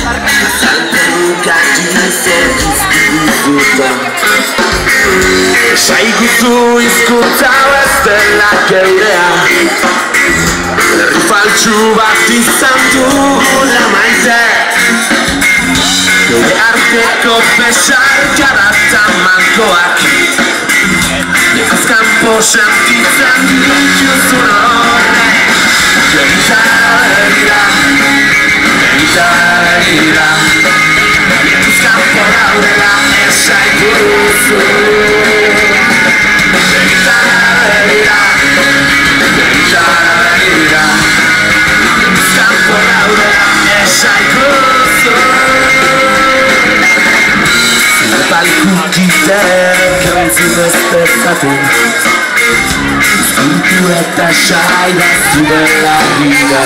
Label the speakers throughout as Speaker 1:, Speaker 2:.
Speaker 1: Salperuka dizekuzuta Saiguzu hizkuntza ez dela geurea Herri faltsu bat izan dugula maite Geure arteko besarkada eta malkoak Nekaz kanpo sentitzen dituzun horrek Begitara begira Nekaz kanpo daudela esaiguzu Begitara begira Nekaz kanpo daudela esaiguzu Balkukitek entzun ez dezaten Zuntu eta saia zubela gira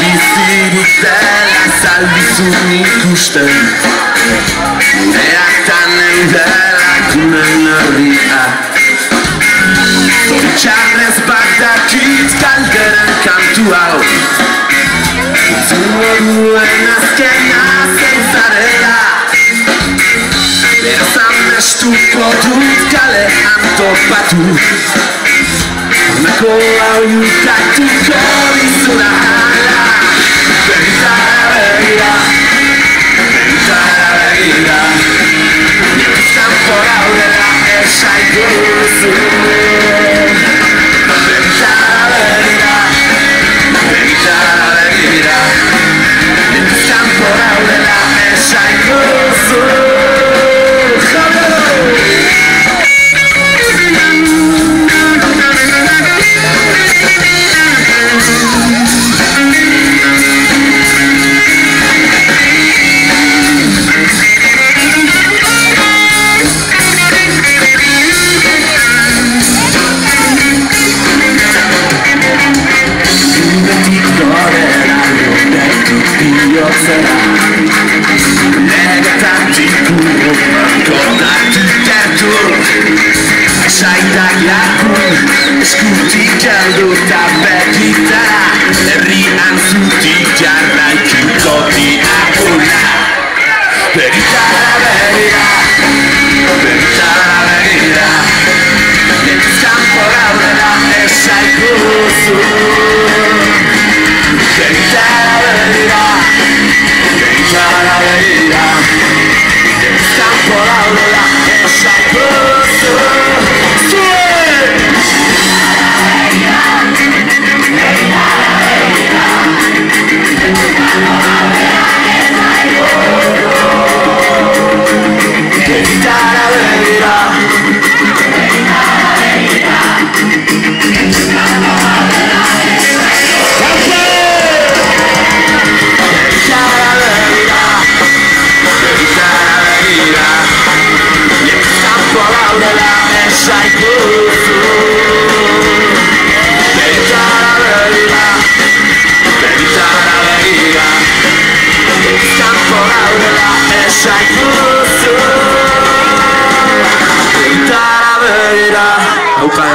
Speaker 1: Bizirik dela zaldizun ikusten Neatan eudela gunen herria Zoritxarrez bakdakit kalderen kantu hau Entzungo duen azkena zentzarela Beraz amestuko dut kalean topatu Honako hau jutatuko dizuna hala Begitara begira Begitara begira Nekaz kanpo daudela esaiguzu Begitara begira Begitara begira Nekaz kanpo daudela esaiguzu Legetatik urrupan kontaktik gertu Esaitak lakun eskutik heldu eta begitara Herrian zutik jarraikiko diagula Begitara begira Begitara begira Nekaz kanpo daudela esaiguzu Begitara begira Begitara begira Nekaz kanpo daudela esaiguzu Begitara begira Opa,